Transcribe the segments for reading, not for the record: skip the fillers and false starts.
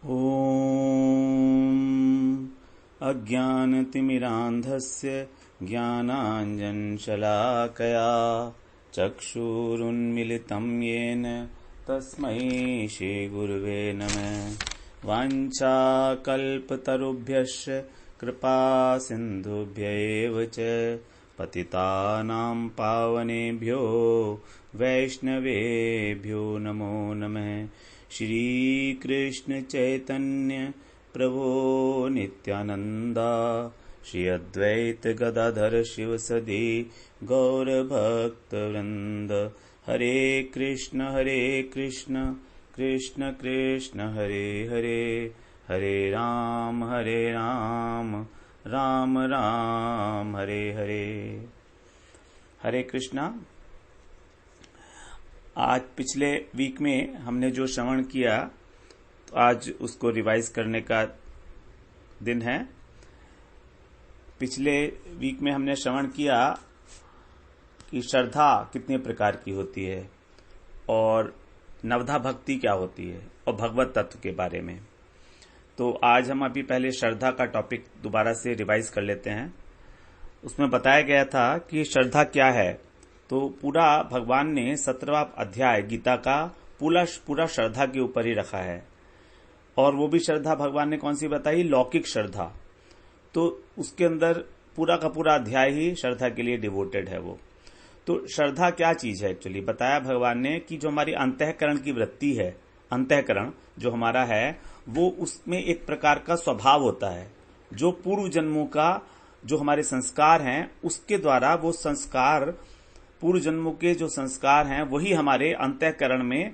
ॐ अज्ञानतिमिरान्धस्य ज्ञानाञ्जनशलाकया चक्षुरुन्मिलितं येन तस्मै श्रीगुरुवे नमः। वाञ्छाकल्पतरुभ्यश्च कृपासिन्धुभ्यैव च पतितानां पावनेभ्यो वैष्णवेभ्यो नमो नमः। श्री कृष्ण चैतन्य प्रभो नित्यानंदा श्री अद्वैत गदाधर शिवसदि गौर भक्त वृंद। हरे कृष्ण कृष्ण कृष्ण हरे हरे, हरे राम राम राम हरे हरे। हरे कृष्णा। आज पिछले वीक में हमने जो श्रवण किया तो आज उसको रिवाइज करने का दिन है। पिछले वीक में हमने श्रवण किया कि श्रद्धा कितने प्रकार की होती है और नवधा भक्ति क्या होती है और भगवत तत्व के बारे में। तो आज हम अभी पहले श्रद्धा का टॉपिक दोबारा से रिवाइज कर लेते हैं। उसमें बताया गया था कि श्रद्धा क्या है। तो पूरा भगवान ने 17वां अध्याय गीता का पूरा श्रद्धा के ऊपर ही रखा है। और वो भी श्रद्धा भगवान ने कौन सी बताई? लौकिक श्रद्धा। तो उसके अंदर पूरा का पूरा अध्याय ही श्रद्धा के लिए डिवोटेड है वो। तो श्रद्धा क्या चीज है? एक्चुअली बताया भगवान ने कि जो हमारी अंतःकरण की वृत्ति है, अंतःकरण जो हमारा है, वो उसमें एक प्रकार का स्वभाव होता है जो पूर्व जन्मों का जो हमारे संस्कार हैं उसके द्वारा वो संस्कार, पूर्व जन्मों के जो संस्कार हैं वही हमारे अंतःकरण में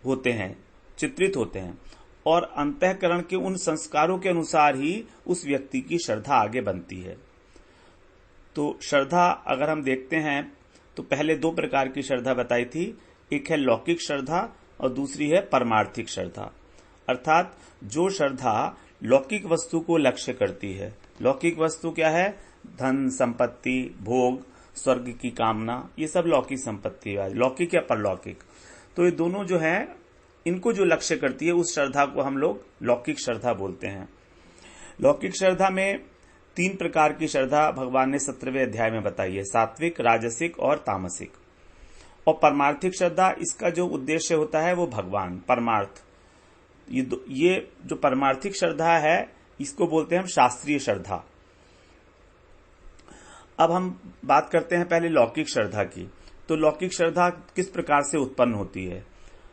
होते हैं, चित्रित होते हैं। और अंतःकरण के उन संस्कारों के अनुसार ही उस व्यक्ति की श्रद्धा आगे बनती है। तो श्रद्धा अगर हम देखते हैं तो पहले दो प्रकार की श्रद्धा बताई थी। एक है लौकिक श्रद्धा और दूसरी है परमार्थिक श्रद्धा। अर्थात जो श्रद्धा लौकिक वस्तु को लक्ष्य करती है। लौकिक वस्तु क्या है? धन, संपत्ति, भोग, स्वर्ग की कामना, ये सब लौकिक संपत्ति है, लौकिक या परलौकिक। तो ये दोनों जो है इनको जो लक्ष्य करती है उस श्रद्धा को हम लोग लौकिक श्रद्धा बोलते हैं। लौकिक श्रद्धा में 3 प्रकार की श्रद्धा भगवान ने 17वें अध्याय में बताई है, सात्विक, राजसिक और तामसिक। और परमार्थिक श्रद्धा, इसका जो उद्देश्य होता है वो भगवान, परमार्थ। ये जो परमार्थिक श्रद्धा है इसको बोलते हैं हम शास्त्रीय श्रद्धा। अब हम बात करते हैं पहले लौकिक श्रद्धा की। तो लौकिक श्रद्धा किस प्रकार से उत्पन्न होती है?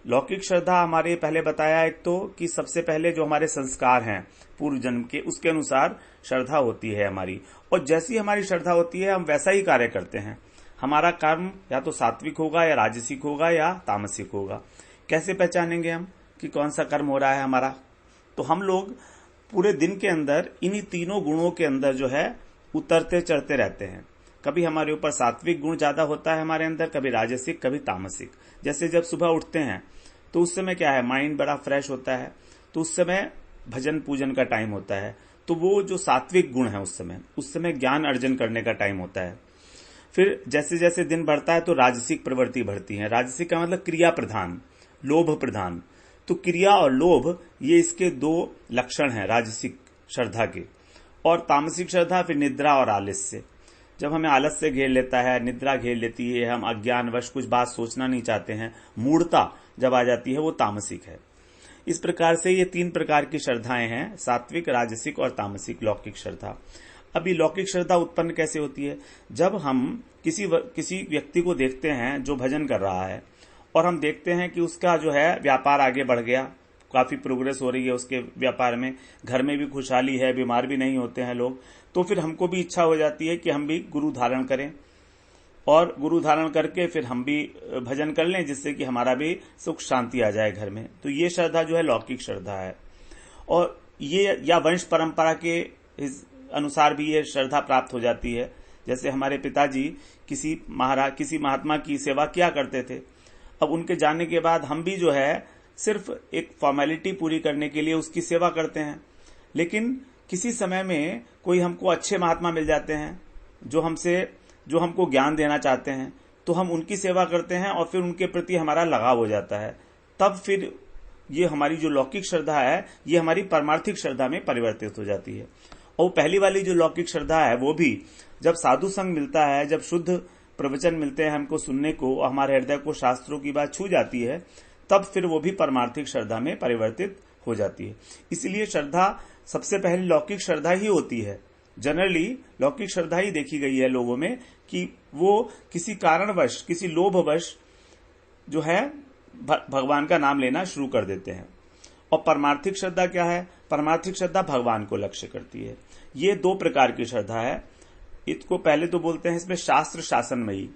लौकिक श्रद्धा हमारे पहले बताया एक तो कि सबसे पहले जो हमारे संस्कार हैं पूर्व जन्म के उसके अनुसार श्रद्धा होती है हमारी। और जैसी हमारी श्रद्धा होती है हम वैसा ही कार्य करते हैं। हमारा कर्म या तो सात्विक होगा या राजसिक होगा या तामसिक होगा। कैसे पहचानेंगे हम कि कौन सा कर्म हो रहा है हमारा? तो हम लोग पूरे दिन के अंदर इन्हीं तीनों गुणों के अंदर जो है उतरते चढ़ते रहते हैं। कभी हमारे ऊपर सात्विक गुण ज्यादा होता है हमारे अंदर, कभी राजसिक, कभी तामसिक। जैसे जब सुबह उठते हैं तो उस समय क्या है, माइंड बड़ा फ्रेश होता है, तो उस समय भजन पूजन का टाइम होता है। तो वो जो सात्विक गुण है उस समय ज्ञान अर्जन करने का टाइम होता है। फिर जैसे जैसे दिन बढ़ता है तो राजसिक प्रवृत्ति बढ़ती है। राजसिक का मतलब क्रिया प्रधान, लोभ प्रधान। तो क्रिया और लोभ ये इसके 2 लक्षण हैं राजसिक श्रद्धा के। और तामसिक श्रद्धा फिर निद्रा और आलस्य। जब हमें आलस्य घेर लेता है, निद्रा घेर लेती है, हम अज्ञानवश कुछ बात सोचना नहीं चाहते हैं, मूढ़ता जब आ जाती है, वो तामसिक है। इस प्रकार से ये 3 प्रकार की श्रद्धाएं हैं, सात्विक, राजसिक और तामसिक लौकिक श्रद्धा। अभी लौकिक श्रद्धा उत्पन्न कैसे होती है? जब हम किसी व्यक्ति को देखते हैं जो भजन कर रहा है और हम देखते हैं कि उसका जो है व्यापार आगे बढ़ गया, काफी प्रोग्रेस हो रही है उसके व्यापार में, घर में भी खुशहाली है, बीमार भी नहीं होते हैं लोग, तो फिर हमको भी इच्छा हो जाती है कि हम भी गुरु धारण करें और गुरु धारण करके फिर हम भी भजन कर लें जिससे कि हमारा भी सुख शांति आ जाए घर में। तो ये श्रद्धा जो है लौकिक श्रद्धा है। और ये या वंश परंपरा के अनुसार भी ये श्रद्धा प्राप्त हो जाती है। जैसे हमारे पिताजी किसी महात्मा की सेवा किया करते थे। अब उनके जाने के बाद हम भी जो है सिर्फ एक फॉर्मेलिटी पूरी करने के लिए उसकी सेवा करते हैं। लेकिन किसी समय में कोई हमको अच्छे महात्मा मिल जाते हैं जो हमको ज्ञान देना चाहते हैं, तो हम उनकी सेवा करते हैं और फिर उनके प्रति हमारा लगाव हो जाता है। तब फिर ये हमारी जो लौकिक श्रद्धा है ये हमारी परमार्थिक श्रद्धा में परिवर्तित हो जाती है। और पहली वाली जो लौकिक श्रद्धा है वो भी जब साधु संग मिलता है, जब शुद्ध प्रवचन मिलते हैं हमको सुनने को, हमारे हृदय को शास्त्रों की बात छू जाती है, तब फिर वो भी परमार्थिक श्रद्धा में परिवर्तित हो जाती है। इसलिए श्रद्धा सबसे पहले लौकिक श्रद्धा ही होती है। जनरली लौकिक श्रद्धा ही देखी गई है लोगों में कि वो किसी कारणवश, किसी लोभवश जो है भगवान का नाम लेना शुरू कर देते हैं। और परमार्थिक श्रद्धा क्या है? परमार्थिक श्रद्धा भगवान को लक्ष्य करती है। ये दो प्रकार की श्रद्धा है। इसको पहले तो बोलते हैं इसमें शास्त्र शासनमयी,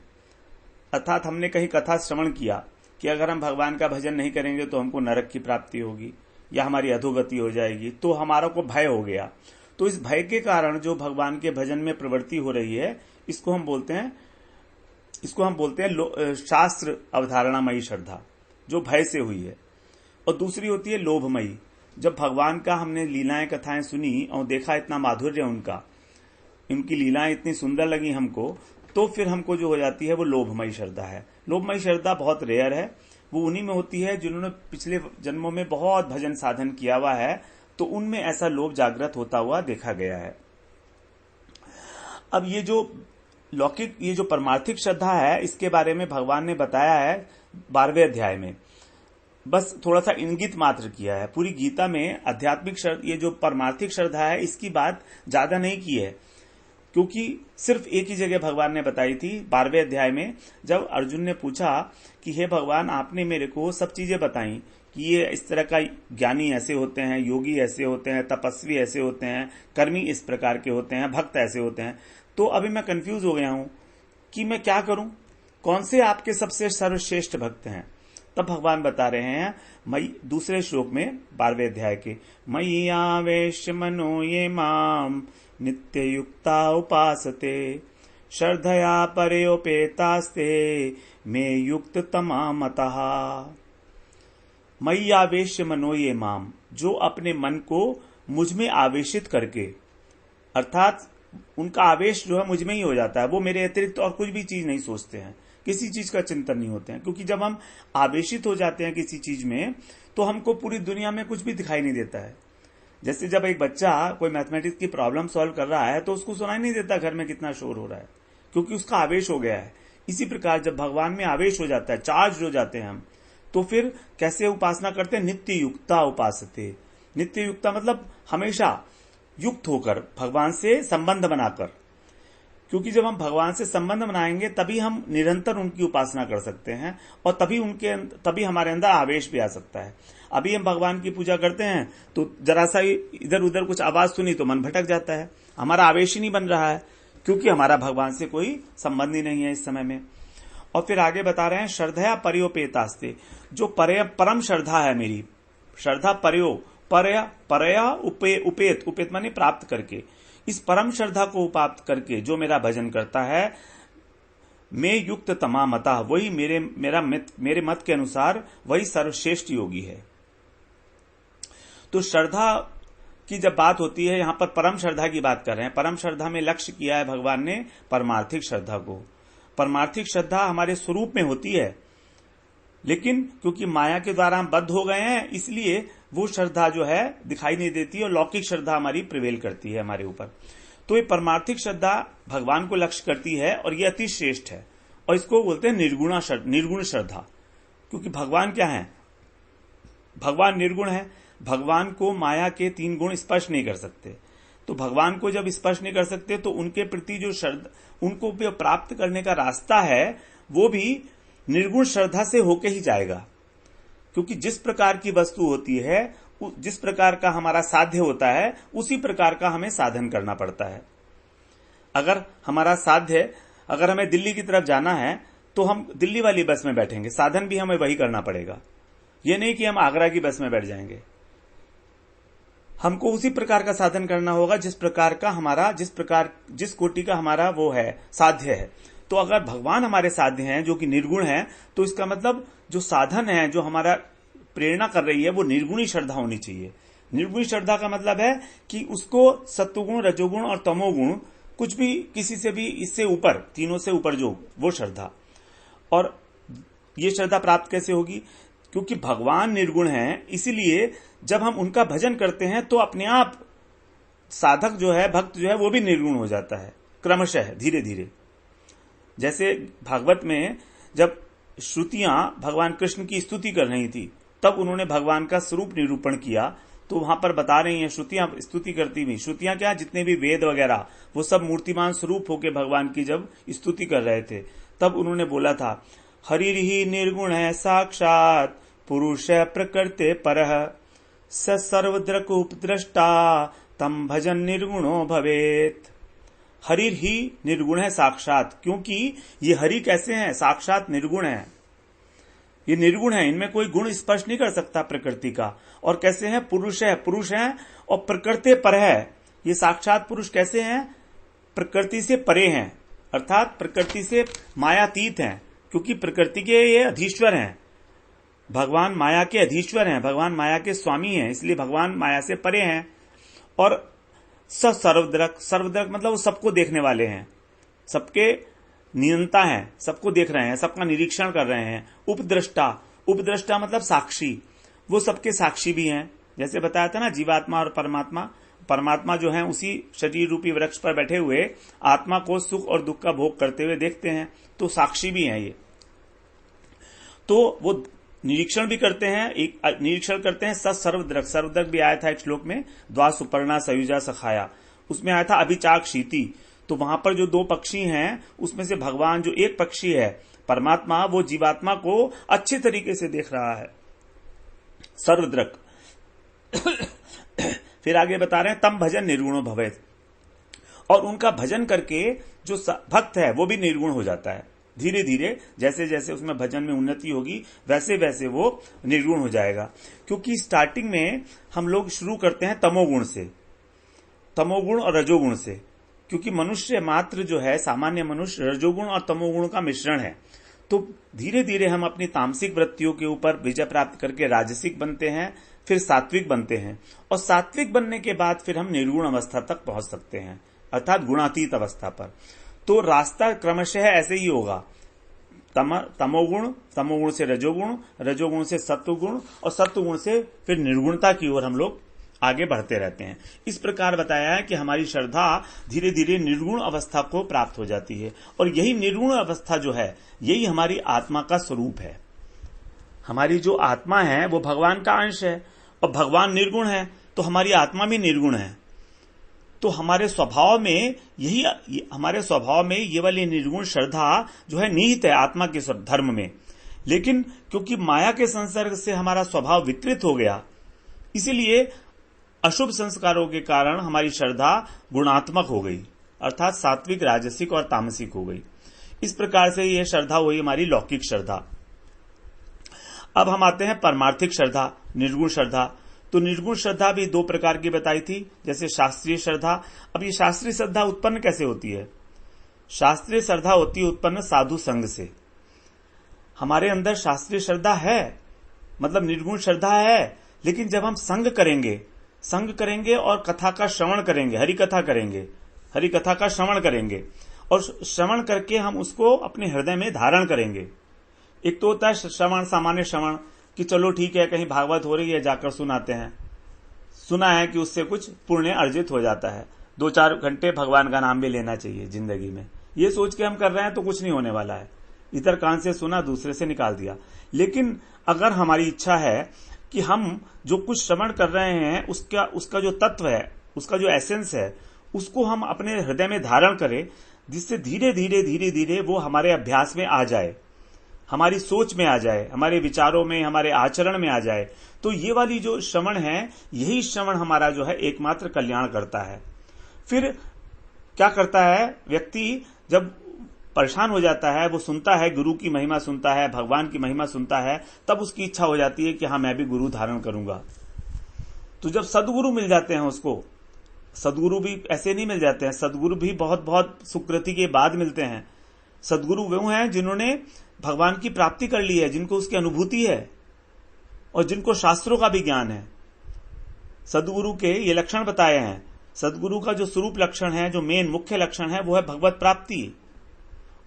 अर्थात हमने कहीं कथा श्रवण किया कि अगर हम भगवान का भजन नहीं करेंगे तो हमको नरक की प्राप्ति होगी या हमारी अधोगति हो जाएगी, तो हमारा को भय हो गया। तो इस भय के कारण जो भगवान के भजन में प्रवृत्ति हो रही है, इसको हम बोलते हैं शास्त्र अवधारणामयी श्रद्धा, जो भय से हुई है। और दूसरी होती है लोभमयी। जब भगवान का हमने लीलाएं कथाएं सुनी और देखा इतना माधुर्य उनकी लीलाएं इतनी सुंदर लगी हमको, तो फिर हमको जो हो जाती है वो लोभमयी श्रद्धा है। लोभमयी श्रद्धा बहुत रेयर है, वो उन्हीं में होती है जिन्होंने पिछले जन्मों में बहुत भजन साधन किया हुआ है, तो उनमें ऐसा लोभ जागृत होता हुआ देखा गया है। अब ये जो परमार्थिक श्रद्धा है, इसके बारे में भगवान ने बताया है 12वें अध्याय में, बस थोड़ा सा इंगित मात्र किया है। पूरी गीता में आध्यात्मिक ये जो परमार्थिक श्रद्धा है इसकी बात ज्यादा नहीं की है, क्योंकि सिर्फ एक ही जगह भगवान ने बताई थी 12वें अध्याय में, जब अर्जुन ने पूछा कि हे भगवान, आपने मेरे को सब चीजें बताई कि ये इस तरह का ज्ञानी ऐसे होते हैं, योगी ऐसे होते हैं, तपस्वी ऐसे होते हैं, कर्मी इस प्रकार के होते हैं, भक्त ऐसे होते हैं, तो अभी मैं कंफ्यूज हो गया हूं कि मैं क्या करूं, कौन से आपके सबसे सर्वश्रेष्ठ भक्त हैं। तब भगवान बता रहे हैं दूसरे श्लोक में 12वें अध्याय के, मयि आवेश मनो ये माम नित्य युक्ता उपासते श्रद्धया पर्योपेतास्ते मे युक्त तमामतः। मयि आवेश मनो ये माम, जो अपने मन को मुझ में आवेशित करके, अर्थात उनका आवेश जो है मुझ में ही हो जाता है, वो मेरे अतिरिक्त और कुछ भी चीज नहीं सोचते हैं, किसी चीज का चिंतन नहीं होते हैं। क्योंकि जब हम आवेशित हो जाते हैं किसी चीज में, तो हमको पूरी दुनिया में कुछ भी दिखाई नहीं देता है। जैसे जब एक बच्चा कोई मैथमेटिक्स की प्रॉब्लम सॉल्व कर रहा है तो उसको सुनाई नहीं देता घर में कितना शोर हो रहा है, क्योंकि उसका आवेश हो गया है। इसी प्रकार जब भगवान में आवेश हो जाता है, चार्ज हो जाते हैं हम, तो फिर कैसे उपासना करते हैं? नित्य युक्ता उपासते। नित्य युक्ता मतलब हमेशा युक्त होकर, भगवान से संबंध बनाकर, क्योंकि जब हम भगवान से संबंध बनाएंगे तभी हम निरंतर उनकी उपासना कर सकते हैं, और तभी हमारे अंदर आवेश भी आ सकता है। अभी हम भगवान की पूजा करते हैं तो जरा सा इधर उधर कुछ आवाज सुनी तो मन भटक जाता है, हमारा आवेश ही नहीं बन रहा है, क्योंकि हमारा भगवान से कोई संबंध ही नहीं है इस समय में। और फिर आगे बता रहे हैं श्रद्धया पर्योपेतास्ते, जो परम श्रद्धा है मेरी, श्रद्धा परया उपेत माने प्राप्त करके, इस परम श्रद्धा को प्राप्त करके जो मेरा भजन करता है, मैं युक्त तमामतः, वही मेरे मत के अनुसार वही सर्वश्रेष्ठ योगी है। तो श्रद्धा की जब बात होती है, यहां पर परम श्रद्धा की बात कर रहे हैं। परम श्रद्धा में लक्ष्य किया है भगवान ने परमार्थिक श्रद्धा को। परमार्थिक श्रद्धा हमारे स्वरूप में होती है, लेकिन क्योंकि माया के द्वारा हम बद्ध हो गए हैं, इसलिए वो श्रद्धा जो है दिखाई नहीं देती और लौकिक श्रद्धा हमारी प्रिवेल करती है हमारे ऊपर। तो ये परमार्थिक श्रद्धा भगवान को लक्ष्य करती है और ये अति श्रेष्ठ है, और इसको बोलते हैं निर्गुण श्रद्धा। क्योंकि भगवान क्या है? भगवान निर्गुण है, भगवान को माया के 3 गुण स्पर्श नहीं कर सकते। तो भगवान को जब स्पर्श नहीं कर सकते तो उनके प्रति जो उनको प्राप्त करने का रास्ता है वो भी निर्गुण श्रद्धा से होके ही जाएगा। क्योंकि जिस प्रकार की वस्तु होती है, जिस प्रकार का हमारा साध्य होता है, उसी प्रकार का हमें साधन करना पड़ता है। अगर हमें दिल्ली की तरफ जाना है तो हम दिल्ली वाली बस में बैठेंगे, साधन भी हमें वही करना पड़ेगा। ये नहीं कि हम आगरा की बस में बैठ जाएंगे, हमको उसी प्रकार का साधन करना होगा जिस कोटि का हमारा वो है, साध्य है। तो अगर भगवान हमारे साध्य हैं जो कि निर्गुण है, तो इसका मतलब जो साधन है, जो हमारा प्रेरणा कर रही है, वो निर्गुणी श्रद्धा होनी चाहिए। निर्गुणी श्रद्धा का मतलब है कि उसको सत्वगुण, रजोगुण और तमोगुण कुछ भी किसी से भी इससे ऊपर, तीनों से ऊपर जो वो श्रद्धा। और ये श्रद्धा प्राप्त कैसे होगी? क्योंकि भगवान निर्गुण हैं, इसीलिए जब हम उनका भजन करते हैं तो अपने आप साधक जो है, भक्त जो है, वो भी निर्गुण हो जाता है क्रमशः, धीरे धीरे। जैसे भागवत में जब श्रुतियां भगवान कृष्ण की स्तुति कर रही थी, तब उन्होंने भगवान का स्वरूप निरूपण किया। तो वहां पर बता रही हैं श्रुतियां स्तुति करती हुई, श्रुतियां क्या, जितने भी वेद वगैरह, वो सब मूर्तिमान स्वरूप होके भगवान की जब स्तुति कर रहे थे, तब उन्होंने बोला था, हरिर्हि निर्गुण है साक्षात पुरुष प्रकृते परः स सर्वद्रक उपद्रष्टा तम भजन निर्गुणो भवेत। हरिर ही निर्गुण है साक्षात, क्योंकि ये हरि कैसे हैं, साक्षात निर्गुण है, ये निर्गुण है, इनमें कोई गुण स्पर्श नहीं कर सकता प्रकृति का। और कैसे हैं, पुरुष है, पुरुष है और प्रकृति पर है। ये साक्षात पुरुष कैसे हैं, प्रकृति से परे हैं, अर्थात प्रकृति से मायातीत हैं, क्योंकि प्रकृति के ये अधीश्वर हैं। भगवान माया के अधीश्वर हैं, भगवान माया के स्वामी हैं, इसलिए भगवान माया से परे हैं। और सर्वद्रक, सर्वद्रक मतलब वो सबको देखने वाले हैं, सबके नियंता हैं, सबको देख रहे हैं, सबका निरीक्षण कर रहे हैं। उपद्रष्टा, उपद्रष्टा मतलब साक्षी, वो सबके साक्षी भी हैं। जैसे बताया था ना, जीवात्मा और परमात्मा, परमात्मा जो है उसी शरीर रूपी वृक्ष पर बैठे हुए आत्मा को सुख और दुख का भोग करते हुए देखते हैं, तो साक्षी भी हैं ये। तो वो निरीक्षण भी करते हैं, एक निरीक्षण करते हैं। सर्वद्रक, सर्वद्रक भी आया था एक श्लोक में, द्वा सुपर्णा सयुजा सखाया, उसमें आया था अभिचाक शीति। तो वहां पर जो दो पक्षी हैं, उसमें से भगवान जो एक पक्षी है परमात्मा, वो जीवात्मा को अच्छे तरीके से देख रहा है, सर्वद्रक। फिर आगे बता रहे हैं, तम भजन निर्गुणो भवेत, और उनका भजन करके जो भक्त है वो भी निर्गुण हो जाता है। धीरे धीरे जैसे जैसे उसमें भजन में उन्नति होगी, वैसे वैसे वो निर्गुण हो जाएगा। क्योंकि स्टार्टिंग में हम लोग शुरू करते हैं तमोगुण से, तमोगुण और रजोगुण से, क्योंकि मनुष्य मात्र जो है, सामान्य मनुष्य रजोगुण और तमोगुण का मिश्रण है। तो धीरे धीरे हम अपनी तामसिक वृत्तियों के ऊपर विजय प्राप्त करके राजसिक बनते हैं, फिर सात्विक बनते हैं, और सात्विक बनने के बाद फिर हम निर्गुण अवस्था तक पहुंच सकते हैं, अर्थात गुणातीत अवस्था पर। तो रास्ता क्रमशः ऐसे ही होगा, तमोगुण, तमोगुण से रजोगुण, रजोगुण से सत्वगुण, और सत्वगुण से फिर निर्गुणता की ओर हम लोग आगे बढ़ते रहते हैं। इस प्रकार बताया है कि हमारी श्रद्धा धीरे धीरे निर्गुण अवस्था को प्राप्त हो जाती है, और यही निर्गुण अवस्था जो है, यही हमारी आत्मा का स्वरूप है। हमारी जो आत्मा है वो भगवान का अंश है, और भगवान निर्गुण है, तो हमारी आत्मा भी निर्गुण है। तो हमारे स्वभाव में हमारे स्वभाव में ये वाली निर्गुण श्रद्धा जो है निहित है आत्मा के धर्म में। लेकिन क्योंकि माया के संसर्ग से हमारा स्वभाव विकृत हो गया, इसीलिए अशुभ संस्कारों के कारण हमारी श्रद्धा गुणात्मक हो गई, अर्थात सात्विक, राजसिक और तामसिक हो गई। इस प्रकार से यह श्रद्धा हुई हमारी लौकिक श्रद्धा। अब हम आते हैं परमार्थिक श्रद्धा, निर्गुण श्रद्धा। तो निर्गुण श्रद्धा भी दो प्रकार की बताई थी, जैसे शास्त्रीय श्रद्धा। अब ये शास्त्रीय श्रद्धा उत्पन्न कैसे होती है? शास्त्रीय श्रद्धा होती है उत्पन्न साधु संग से। हमारे अंदर शास्त्रीय श्रद्धा है, मतलब निर्गुण श्रद्धा है, लेकिन जब हम संग करेंगे और कथा का श्रवण करेंगे, हरि कथा करेंगे, हरि कथा का श्रवण करेंगे, और श्रवण करके हम उसको अपने हृदय में धारण करेंगे। एक तो होता है श्रवण, सामान्य श्रवण, कि चलो ठीक है कहीं भागवत हो रही है जाकर सुनाते हैं, सुना है कि उससे कुछ पुण्य अर्जित हो जाता है, 2-4 घंटे भगवान का नाम भी लेना चाहिए जिंदगी में, ये सोच के हम कर रहे हैं तो कुछ नहीं होने वाला है। इधर कान से सुना, दूसरे से निकाल दिया। लेकिन अगर हमारी इच्छा है कि हम जो कुछ श्रवण कर रहे हैं उसका जो तत्व है, उसका जो एसेंस है, उसको हम अपने हृदय में धारण करें, जिससे धीरे धीरे वो हमारे अभ्यास में आ जाए, हमारी सोच में आ जाए, हमारे विचारों में, हमारे आचरण में आ जाए, तो ये वाली जो श्रवण है, यही श्रवण हमारा जो है एकमात्र कल्याण करता है। फिर क्या करता है व्यक्ति, जब परेशान हो जाता है, वो सुनता है, गुरु की महिमा सुनता है, भगवान की महिमा सुनता है, तब उसकी इच्छा हो जाती है कि हाँ मैं भी गुरु धारण करूंगा। तो जब सदगुरु मिल जाते हैं उसको, सदगुरु भी ऐसे नहीं मिल जाते हैं, सदगुरु भी बहुत सुकृति के बाद मिलते हैं। सदगुरु वो हैं जिन्होंने भगवान की प्राप्ति कर ली है, जिनको उसकी अनुभूति है और जिनको शास्त्रों का भी ज्ञान है। सदगुरु के ये लक्षण बताए हैं। सदगुरु का जो स्वरूप लक्षण है, जो मेन मुख्य लक्षण है, वो है भगवत प्राप्ति,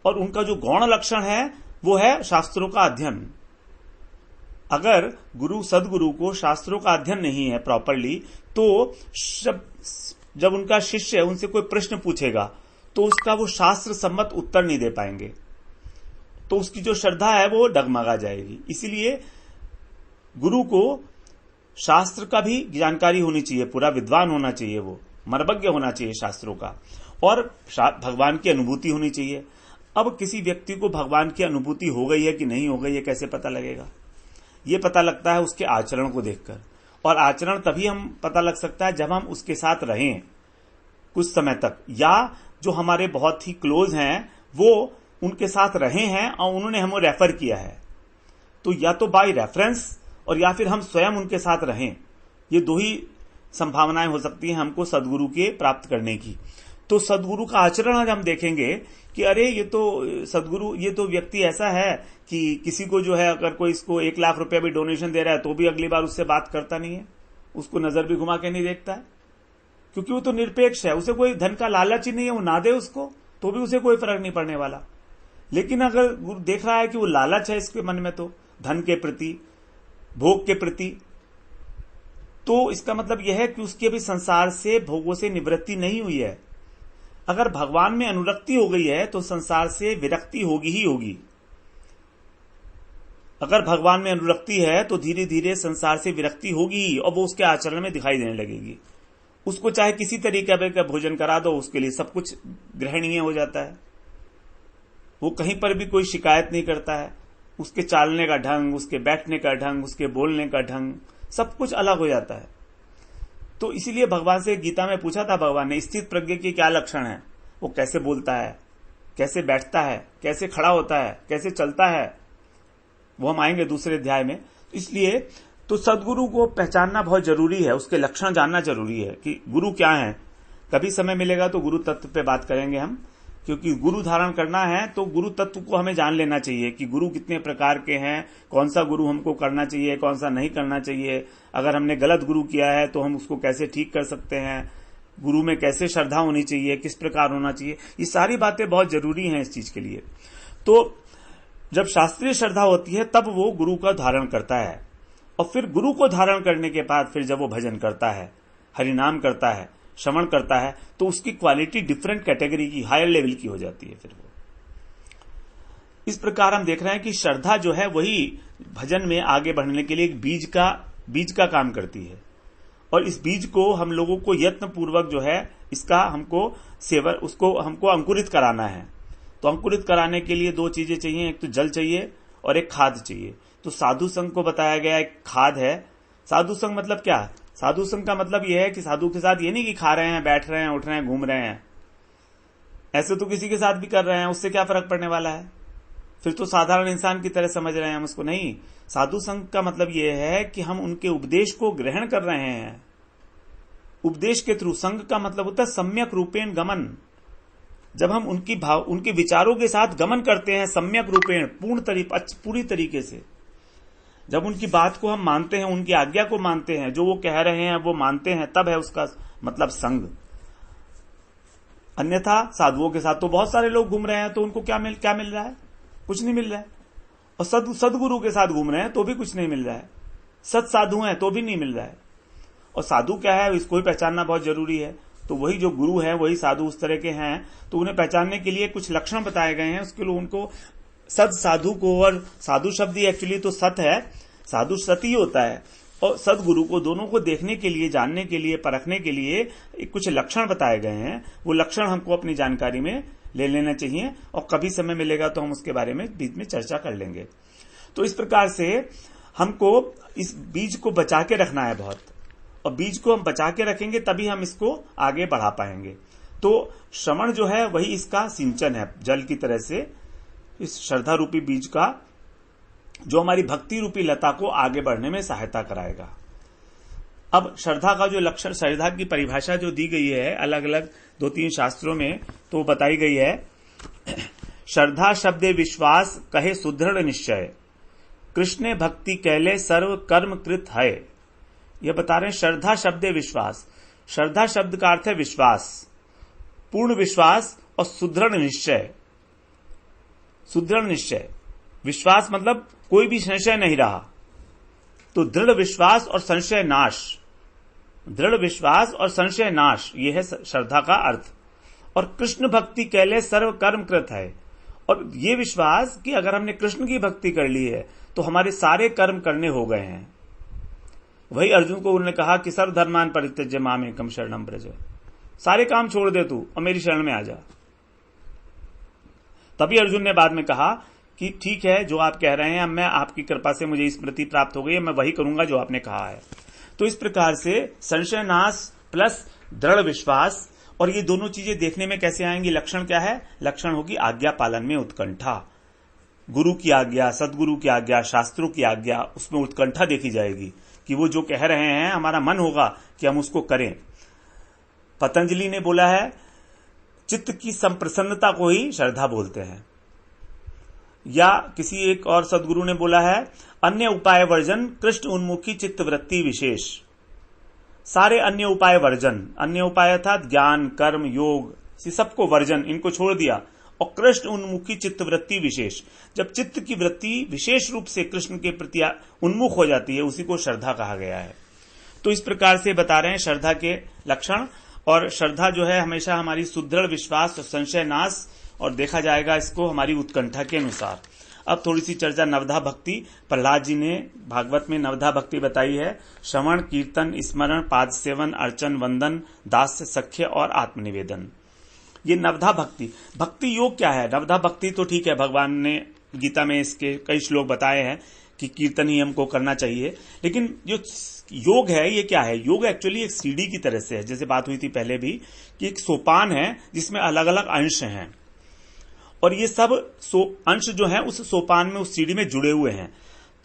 और उनका जो गौण लक्षण है वो है शास्त्रों का अध्ययन। अगर सदगुरु को शास्त्रों का अध्ययन नहीं है प्रॉपरली, तो जब उनका शिष्य उनसे कोई प्रश्न पूछेगा तो उसका वो शास्त्र सम्मत उत्तर नहीं दे पाएंगे, तो उसकी जो श्रद्धा है वो डगमगा जाएगी। इसीलिए गुरु को शास्त्र का भी जानकारी होनी चाहिए, पूरा विद्वान होना चाहिए, वो मर्मज्ञ होना चाहिए शास्त्रों का, और भगवान की अनुभूति होनी चाहिए। अब किसी व्यक्ति को भगवान की अनुभूति हो गई है कि नहीं हो गई है कैसे पता लगेगा? ये पता लगता है उसके आचरण को देखकर, और आचरण तभी हम पता लग सकता है जब हम उसके साथ रहें कुछ समय तक, या जो हमारे बहुत ही क्लोज हैं वो उनके साथ रहे हैं और उन्होंने हमें रेफर किया है, तो या तो बाय रेफरेंस और या फिर हम स्वयं उनके साथ रहें। ये दो ही संभावनाएं हो सकती हैं हमको सदगुरु के प्राप्त करने की। तो सदगुरु का आचरण आज हम देखेंगे कि अरे ये तो सदगुरु, ये तो व्यक्ति ऐसा है कि किसी को जो है अगर कोई इसको 1 लाख रुपया भी डोनेशन दे रहा है तो भी अगली बार उससे बात करता नहीं है, उसको नजर भी घुमा के नहीं देखता है, क्योंकि वो तो निरपेक्ष है, उसे कोई धन का लालच ही नहीं है, वो ना दे उसको तो भी उसे कोई फर्क नहीं पड़ने वाला। लेकिन अगर गुरु देख रहा है कि वो लालच है इसके मन में, तो धन के प्रति, भोग के प्रति, तो इसका मतलब यह है कि उसकी अभी संसार से, भोगों से निवृत्ति नहीं हुई है। अगर भगवान में अनुरक्ति हो गई है तो संसार से विरक्ति होगी ही होगी। अगर भगवान में अनुरक्ति है तो धीरे धीरे संसार से विरक्ति होगी और वो उसके आचरण में दिखाई देने लगेगी। उसको चाहे किसी तरीके का भोजन करा दो, उसके लिए सब कुछ ग्रहणीय हो जाता है, वो कहीं पर भी कोई शिकायत नहीं करता है। उसके चालने का ढंग, उसके बैठने का ढंग, उसके बोलने का ढंग, सब कुछ अलग हो जाता है। तो इसीलिए भगवान से गीता में पूछा था भगवान ने, स्थित प्रज्ञ के क्या लक्षण है, वो कैसे बोलता है, कैसे बैठता है, कैसे खड़ा होता है, कैसे चलता है, वो हम आएंगे दूसरे अध्याय में। इसलिए तो सदगुरु को पहचानना बहुत जरूरी है, उसके लक्षण जानना जरूरी है कि गुरु क्या है। कभी समय मिलेगा तो गुरु तत्व पे बात करेंगे हम, क्योंकि गुरु धारण करना है तो गुरु तत्व को हमें जान लेना चाहिए कि गुरु कितने प्रकार के हैं, कौन सा गुरु हमको करना चाहिए, कौन सा नहीं करना चाहिए। अगर हमने गलत गुरु किया है तो हम उसको कैसे ठीक कर सकते हैं, गुरु में कैसे श्रद्धा होनी चाहिए, किस प्रकार होना चाहिए, ये सारी बातें बहुत जरूरी हैं इस चीज के लिए। तो जब शास्त्रीय श्रद्धा होती है तब वो गुरु का धारण करता है, और फिर गुरु को धारण करने के बाद फिर जब वो भजन करता है, हरिनाम करता है, श्रवण करता है, तो उसकी क्वालिटी डिफरेंट कैटेगरी की, हायर लेवल की हो जाती है फिर वो। इस प्रकार हम देख रहे हैं कि श्रद्धा जो है वही भजन में आगे बढ़ने के लिए एक बीज का काम करती है, और इस बीज को हम लोगों को यत्न पूर्वक जो है इसका हमको उसको हमको अंकुरित कराना है। तो अंकुरित कराने के लिए 2 चीजें चाहिए, एक तो जल चाहिए और एक खाद चाहिए। तो साधु संघ को बताया गया एक खाद है। साधु संघ मतलब क्या? साधु संघ का मतलब यह है कि साधु के साथ ये नहीं कि खा रहे हैं, बैठ रहे हैं, उठ रहे हैं, घूम रहे हैं, ऐसे तो किसी के साथ भी कर रहे हैं, उससे क्या फर्क पड़ने वाला है, फिर तो साधारण इंसान की तरह समझ रहे हैं हम उसको। नहीं, साधु संघ का मतलब यह है कि हम उनके उपदेश को ग्रहण कर रहे हैं, उपदेश के थ्रू। संघ का मतलब होता है सम्यक रूपेण गमन। जब हम उनके विचारों के साथ गमन करते हैं सम्यक रूपेण, पूरी तरीके से, जब उनकी बात को हम मानते हैं, उनकी आज्ञा को मानते हैं, जो वो कह रहे हैं वो मानते हैं, तब है उसका मतलब संग। अन्यथा साधुओं के साथ तो बहुत सारे लोग घूम रहे हैं, तो उनको क्या मिल रहा है? कुछ नहीं मिल रहा है। और सदगुरु के साथ घूम रहे हैं तो भी कुछ नहीं मिल रहा है, सत साधु हैं तो भी नहीं मिल रहा है। और साधु क्या है इसको भी पहचानना बहुत जरूरी है। तो वही जो गुरु है वही साधु उस तरह के हैं, तो उन्हें पहचानने के लिए कुछ लक्षण बताए गए हैं। उसके लिए उनको सद साधु को, और साधु शब्द एक्चुअली तो सत है, साधु सत ही होता है, और सदगुरु को, दोनों को देखने के लिए, जानने के लिए, परखने के लिए कुछ लक्षण बताए गए हैं। वो लक्षण हमको अपनी जानकारी में ले लेना चाहिए, और कभी समय मिलेगा तो हम उसके बारे में बीच में चर्चा कर लेंगे। तो इस प्रकार से हमको इस बीज को बचा के रखना है बहुत, और बीज को हम बचा के रखेंगे तभी हम इसको आगे बढ़ा पाएंगे। तो श्रवण जो है वही इसका सिंचन है, जल की तरह से इस श्रद्धा रूपी बीज का, जो हमारी भक्ति रूपी लता को आगे बढ़ने में सहायता कराएगा। अब श्रद्धा का जो लक्षण, श्रद्धा की परिभाषा जो दी गई है अलग अलग 2-3 शास्त्रों में, तो बताई गई है। श्रद्धा शब्दे विश्वास कहे सुदृढ़ निश्चय, कृष्ण भक्ति कहले सर्व कर्म कृत है। यह बता रहे हैं श्रद्धा शब्दे विश्वास। श्रद्धा शब्द का अर्थ है विश्वास, पूर्ण विश्वास, और सुदृढ़ निश्चय। सुदृढ़ निश्चय, विश्वास मतलब कोई भी संशय नहीं रहा, तो दृढ़ विश्वास और संशय नाश, दृढ़ विश्वास और संशय नाश, यह है श्रद्धा का अर्थ। और कृष्ण भक्ति कैले सर्व कर्म कृत है, और ये विश्वास कि अगर हमने कृष्ण की भक्ति कर ली है तो हमारे सारे कर्म करने हो गए हैं। वही अर्जुन को उन्होंने कहा कि सर्व धर्मान परित्यज्य माम एकम शरणम ब्रज, सारे काम छोड़ दे तू और मेरी शरण में आ जा। तभी अर्जुन ने बाद में कहा कि ठीक है, जो आप कह रहे हैं, अब मैं आपकी कृपा से मुझे स्मृति प्राप्त हो गई है, मैं वही करूंगा जो आपने कहा है। तो इस प्रकार से संशय नाश प्लस दृढ़ विश्वास, और ये दोनों चीजें देखने में कैसे आएंगी? लक्षण क्या है? लक्षण होगी आज्ञा पालन में उत्कंठा। गुरु की आज्ञा, सदगुरु की आज्ञा, शास्त्रों की आज्ञा, उसमें उत्कंठा देखी जाएगी कि वो जो कह रहे हैं हमारा मन होगा कि हम उसको करें। पतंजलि ने बोला है चित्त की संप्रसन्नता को ही श्रद्धा बोलते हैं, या किसी एक और सदगुरु ने बोला है अन्य उपाय वर्जन कृष्ण उन्मुखी चित्त वृत्ति विशेष। सारे अन्य उपाय वर्जन, अन्य उपाय अर्थात ज्ञान, कर्म, योग, सबको वर्जन, इनको छोड़ दिया, और कृष्ण उन्मुखी चित्त वृत्ति विशेष। जब चित्त की वृत्ति विशेष रूप से कृष्ण के प्रति उन्मुख हो जाती है, उसी को श्रद्धा कहा गया है। तो इस प्रकार से बता रहे हैं श्रद्धा के लक्षण। और श्रद्धा जो है हमेशा हमारी सुदृढ़ विश्वास और संशय नाश, और देखा जाएगा इसको हमारी उत्कंठा के अनुसार। अब थोड़ी सी चर्चा नवधा भक्ति। प्रहलाद जी ने भागवत में नवधा भक्ति बताई है, श्रवण, कीर्तन, स्मरण, पाद सेवन, अर्चन, वंदन, दास्य, सख्य और आत्मनिवेदन। ये नवधा भक्ति। भक्ति योग क्या है? नवधा भक्ति तो ठीक है, भगवान ने गीता में इसके कई श्लोक बताए हैं कि कीर्तन ही हमको करना चाहिए, लेकिन जो योग है ये क्या है? योग एक्चुअली एक सीढ़ी की तरह से है, जैसे बात हुई थी पहले भी कि एक सोपान है जिसमें अलग अलग अंश हैं, और ये सब अंश जो है उस सोपान में, उस सीढ़ी में जुड़े हुए हैं।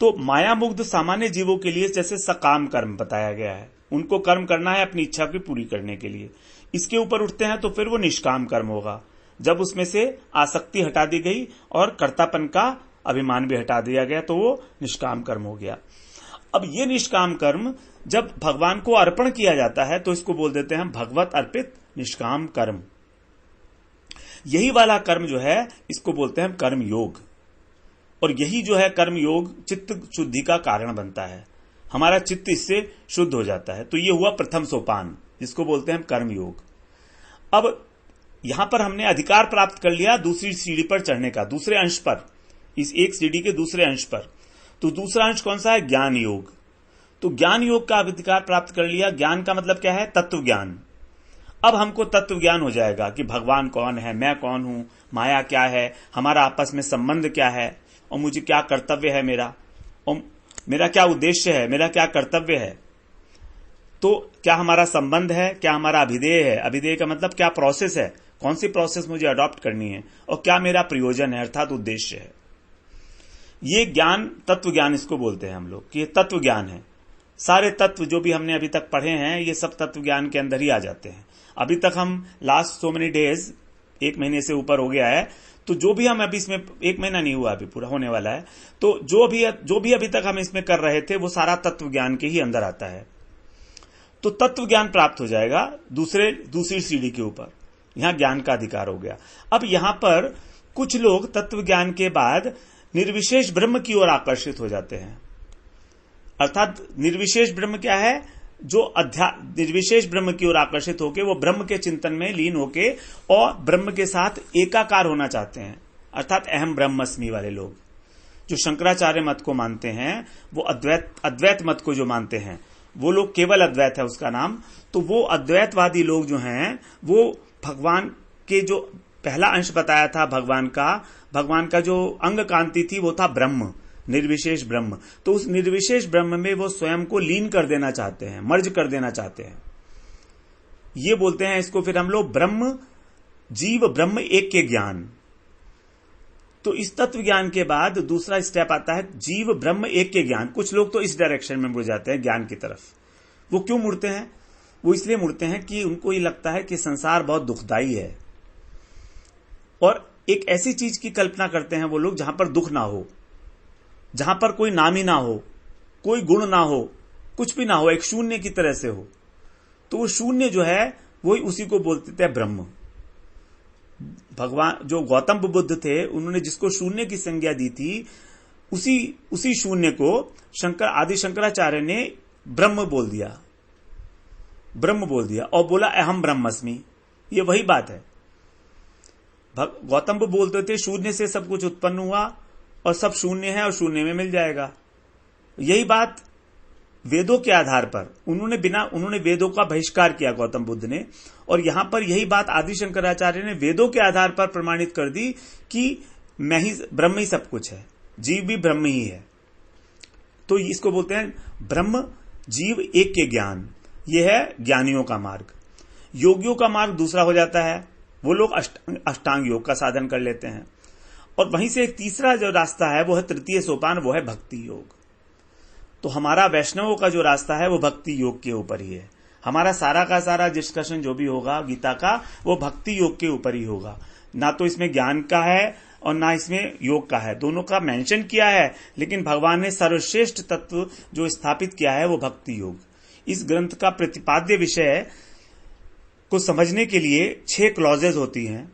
तो माया मुग्ध सामान्य जीवों के लिए जैसे सकाम कर्म बताया गया है, उनको कर्म करना है अपनी इच्छा की पूरी करने के लिए। इसके ऊपर उठते हैं तो फिर वो निष्काम कर्म होगा, जब उसमें से आसक्ति हटा दी गई और कर्तापन का अभिमान भी हटा दिया गया तो वो निष्काम कर्म हो गया। अब ये निष्काम कर्म जब भगवान को अर्पण किया जाता है तो इसको बोल देते हैं भगवत अर्पित निष्काम कर्म। यही वाला कर्म जो है इसको बोलते हैं कर्म योग, और यही जो है कर्म योग चित्त शुद्धि का कारण बनता है, हमारा चित्त इससे शुद्ध हो जाता है। तो ये हुआ प्रथम सोपान जिसको बोलते हैं कर्म योग। अब यहां पर हमने अधिकार प्राप्त कर लिया दूसरी सीढ़ी पर चढ़ने का, दूसरे अंश पर, इस एक सीढ़ी के दूसरे अंश पर। तो दूसरा अंश कौन सा है? ज्ञान योग। तो ज्ञान योग का अधिकार प्राप्त कर लिया। ज्ञान का मतलब क्या है? तत्व ज्ञान। अब हमको तत्व ज्ञान हो जाएगा कि भगवान कौन है, मैं कौन हूं, माया क्या है, हमारा आपस में संबंध क्या है, और मुझे क्या कर्तव्य है मेरा, और मेरा क्या उद्देश्य है, मेरा क्या कर्तव्य है। तो क्या हमारा संबंध है, क्या हमारा अभिधेय है, अभिधेय का मतलब क्या प्रोसेस है, कौन सी प्रोसेस मुझे अडॉप्ट करनी है, और क्या मेरा प्रयोजन है अर्थात उद्देश्य है। ये ज्ञान तत्व ज्ञान इसको बोलते हैं हम लोग कि ये तत्व ज्ञान है। सारे तत्व जो भी हमने अभी तक पढ़े हैं ये सब तत्व ज्ञान के अंदर ही आ जाते हैं। अभी तक हम लास्ट सो मेनी डेज, 1 महीने से ऊपर हो गया है, तो जो भी हम अभी इसमें, 1 महीना नहीं हुआ अभी, पूरा होने वाला है, तो जो भी अभी तक हम इसमें कर रहे थे वो सारा तत्व ज्ञान के ही अंदर आता है। तो तत्व ज्ञान प्राप्त हो जाएगा दूसरी सीढ़ी के ऊपर, यहां ज्ञान का अधिकार हो गया। अब यहां पर कुछ लोग तत्व ज्ञान के बाद निर्विशेष ब्रह्म की ओर आकर्षित हो जाते हैं। अर्थात निर्विशेष ब्रह्म क्या है? जो निर्विशेष ब्रह्म की ओर आकर्षित होके वो ब्रह्म के चिंतन में लीन होके और ब्रह्म के साथ एकाकार होना चाहते हैं, अर्थात अहम ब्रह्मस्मि वाले लोग जो शंकराचार्य मत को मानते हैं, वो अद्वैत मत को जो मानते हैं, वो लोग केवल अद्वैत है उसका नाम। तो वो अद्वैतवादी लोग जो हैं वो भगवान के जो पहला अंश बताया था भगवान का जो अंग कांति थी वो था ब्रह्म, निर्विशेष ब्रह्म। तो उस निर्विशेष ब्रह्म में वो स्वयं को लीन कर देना चाहते हैं, मर्ज कर देना चाहते हैं। ये बोलते हैं इसको फिर हम लोग ब्रह्म जीव ब्रह्म एक के ज्ञान। तो इस तत्व ज्ञान के बाद दूसरा स्टेप आता है जीव ब्रह्म एक के ज्ञान। कुछ लोग तो इस डायरेक्शन में मुड़ जाते हैं ज्ञान की तरफ। वो क्यों मुड़ते हैं? वो इसलिए मुड़ते हैं कि उनको ये लगता है कि संसार बहुत दुखदाई है, और एक ऐसी चीज की कल्पना करते हैं वो लोग जहां पर दुख ना हो, जहां पर कोई नाम ही ना हो, कोई गुण ना हो, कुछ भी ना हो, एक शून्य की तरह से हो। तो वो शून्य जो है वही उसी को बोलते थे ब्रह्म। भगवान जो गौतम बुद्ध थे उन्होंने जिसको शून्य की संज्ञा दी थी उसी शून्य को आदि शंकराचार्य ने ब्रह्म बोल दिया और बोला अहम ब्रह्मस्मि। ये वही बात है। गौतम बुद्ध बोलते थे शून्य से सब कुछ उत्पन्न हुआ और सब शून्य है और शून्य में मिल जाएगा। यही बात वेदों के आधार पर उन्होंने वेदों का बहिष्कार किया गौतम बुद्ध ने, और यहां पर यही बात आदि शंकराचार्य ने वेदों के आधार पर प्रमाणित कर दी कि ब्रह्म ही सब कुछ है, जीव भी ब्रह्म ही है। तो इसको बोलते हैं ब्रह्म जीव एक के ज्ञान। यह है ज्ञानियों का मार्ग। योगियों का मार्ग दूसरा हो जाता है, वो लोग अष्टांग योग का साधन कर लेते हैं। और वहीं से एक तीसरा जो रास्ता है वो है तृतीय सोपान, वो है भक्ति योग। तो हमारा वैष्णवों का जो रास्ता है वो भक्ति योग के ऊपर ही है। हमारा सारा का सारा डिस्कशन जो भी होगा गीता का वो भक्ति योग के ऊपर ही होगा। ना तो इसमें ज्ञान का है और ना इसमें योग का है, दोनों का मेंशन किया है, लेकिन भगवान ने सर्वश्रेष्ठ तत्व जो स्थापित किया है वो भक्ति योग। इस ग्रंथ का प्रतिपाद्य विषय को समझने के लिए 6 क्लॉजेज होती हैं।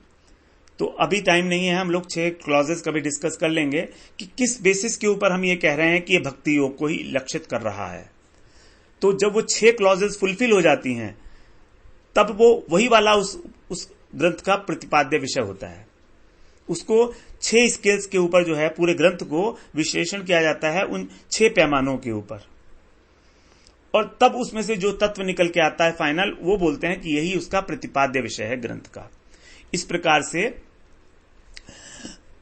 तो अभी टाइम नहीं है, हम लोग 6 क्लॉजेज कभी डिस्कस कर लेंगे कि किस बेसिस के ऊपर हम ये कह रहे हैं कि ये भक्ति योग को ही लक्षित कर रहा है। तो जब वो 6 क्लॉजेज फुलफिल हो जाती हैं तब वो वही वाला उस ग्रंथ का प्रतिपाद्य विषय होता है। उसको 6 स्केल्स के ऊपर जो है पूरे ग्रंथ को विश्लेषण किया जाता है, उन 6 पैमानों के ऊपर, और तब उसमें से जो तत्व निकल के आता है फाइनल, वो बोलते हैं कि यही उसका प्रतिपाद्य विषय है ग्रंथ का। इस प्रकार से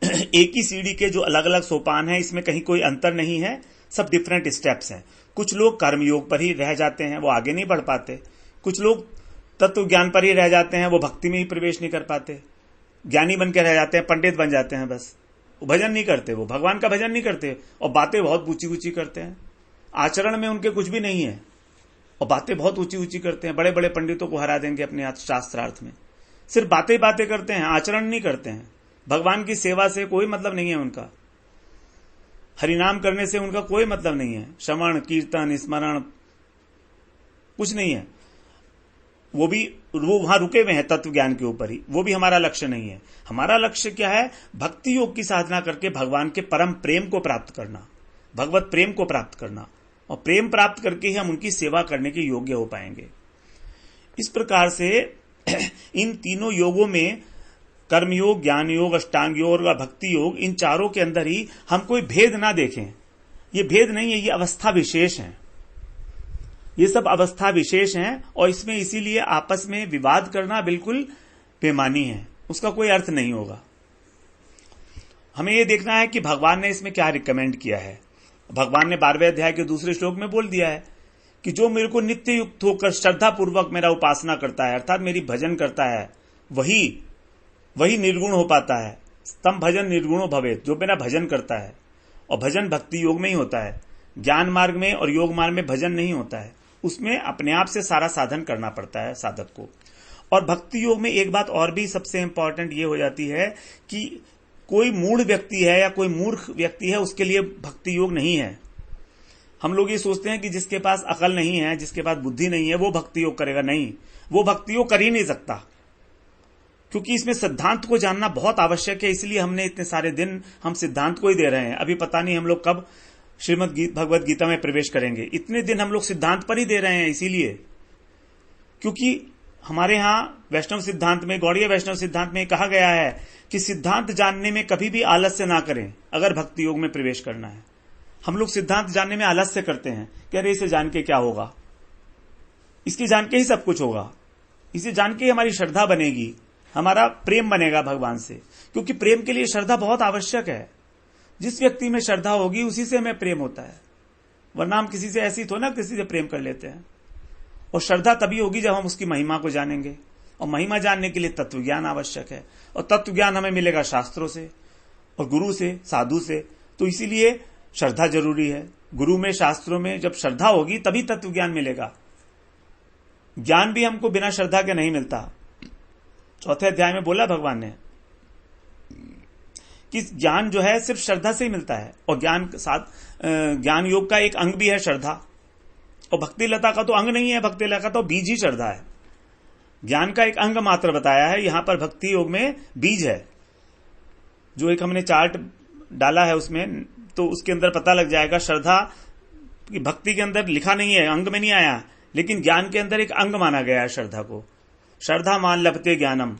एक ही सीढ़ी के जो अलग अलग सोपान हैं, इसमें कहीं कोई अंतर नहीं है, सब डिफरेंट स्टेप्स हैं। कुछ लोग कर्म योग पर ही रह जाते हैं, वो आगे नहीं बढ़ पाते। कुछ लोग तत्व ज्ञान पर ही रह जाते हैं, वो भक्ति में ही प्रवेश नहीं कर पाते। ज्ञानी बन के रह जाते हैं, पंडित बन जाते हैं, बस वो भजन नहीं करते, वो भगवान का भजन नहीं करते, और बातें बहुत ऊंची ऊंची करते हैं। आचरण में उनके कुछ भी नहीं है और बातें बहुत ऊंची ऊंची करते हैं। बड़े बड़े पंडितों को हरा देंगे अपने शास्त्रार्थ में, सिर्फ बातें करते हैं, आचरण नहीं करते हैं। भगवान की सेवा से कोई मतलब नहीं है उनका, हरिनाम करने से उनका कोई मतलब नहीं है, श्रवण कीर्तन स्मरण कुछ नहीं है। वो वहां रुके हुए हैं तत्व ज्ञान के ऊपर ही। वो भी हमारा लक्ष्य नहीं है। हमारा लक्ष्य क्या है? भक्ति योग की साधना करके भगवान के परम प्रेम को प्राप्त करना, भगवत प्रेम को प्राप्त करना, और प्रेम प्राप्त करके ही हम उनकी सेवा करने के योग्य हो पाएंगे। इस प्रकार से इन तीनों योगों में कर्मयोग, ज्ञान योग, अष्टांग योग और भक्ति योग, इन चारों के अंदर ही हम कोई भेद ना देखें। ये भेद नहीं है, ये अवस्था विशेष है। ये सब अवस्था विशेष हैं और इसमें इसीलिए आपस में विवाद करना बिल्कुल बेमानी है, उसका कोई अर्थ नहीं होगा। हमें यह देखना है कि भगवान ने इसमें क्या रिकमेंड किया है। भगवान ने 12वें अध्याय के दूसरे श्लोक में बोल दिया है कि जो मेरे को नित्य युक्त होकर श्रद्धा पूर्वक मेरा उपासना करता है, अर्थात मेरी भजन करता है, वही निर्गुण हो पाता है। तम भजन निर्गुणो भवेत्, जो मेरा भजन करता है। और भजन भक्ति योग में ही होता है, ज्ञान मार्ग में और योग मार्ग में भजन नहीं होता है। उसमें अपने आप से सारा साधन करना पड़ता है साधक को। और भक्ति योग में एक बात और भी सबसे इंपॉर्टेंट ये हो जाती है कि कोई मूढ़ व्यक्ति है या कोई मूर्ख व्यक्ति है, उसके लिए भक्ति योग नहीं है। हम लोग ये सोचते हैं कि जिसके पास अकल नहीं है, जिसके पास बुद्धि नहीं है, वो भक्ति योग करेगा। नहीं, वो भक्ति योग कर ही नहीं सकता, क्योंकि इसमें सिद्धांत को जानना बहुत आवश्यक है। इसलिए हमने इतने सारे दिन हम सिद्धांत को ही दे रहे हैं। अभी पता नहीं हम लोग कब श्रीमद् भगवत गीता में प्रवेश करेंगे। इतने दिन हम लोग सिद्धांत पर ही दे रहे हैं, इसीलिए क्योंकि हमारे यहां वैष्णव सिद्धांत में, गौड़ीय वैष्णव सिद्धांत में कहा गया है कि सिद्धांत जानने में कभी भी आलस्य ना करें अगर भक्ति योग में प्रवेश करना है। हम लोग सिद्धांत जानने में आलस्य करते हैं कि अरे इसे जान के क्या होगा, इसकी जान के ही सब कुछ होगा, इसे जान के ही हमारी श्रद्धा बनेगी, हमारा प्रेम बनेगा भगवान से। क्योंकि प्रेम के लिए श्रद्धा बहुत आवश्यक है। जिस व्यक्ति में श्रद्धा होगी उसी से हमें प्रेम होता है, वरना हम किसी से ऐसी तो ना किसी से प्रेम कर लेते हैं। और श्रद्धा तभी होगी जब हम उसकी महिमा को जानेंगे, और महिमा जानने के लिए तत्व ज्ञान आवश्यक है। और तत्व ज्ञान हमें मिलेगा शास्त्रों से और गुरु से, साधु से। तो इसीलिए श्रद्धा जरूरी है। गुरु में, शास्त्रों में जब श्रद्धा होगी तभी तत्व ज्ञान मिलेगा। ज्ञान भी हमको बिना श्रद्धा के नहीं मिलता। 4थे अध्याय में बोला भगवान ने कि ज्ञान जो है सिर्फ श्रद्धा से ही मिलता है। और ज्ञान योग का एक अंग भी है श्रद्धा, और भक्ति लता का तो अंग नहीं है, भक्ति लता का तो बीज ही श्रद्धा है। ज्ञान का एक अंग मात्र बताया है, यहां पर भक्ति योग में बीज है। जो एक हमने चार्ट डाला है उसमें तो उसके अंदर पता लग जाएगा। श्रद्धा की भक्ति के अंदर लिखा नहीं है, अंग में नहीं आया, लेकिन ज्ञान के अंदर एक अंग माना गया है श्रद्धा को। श्रद्धा मान लभते ज्ञानम,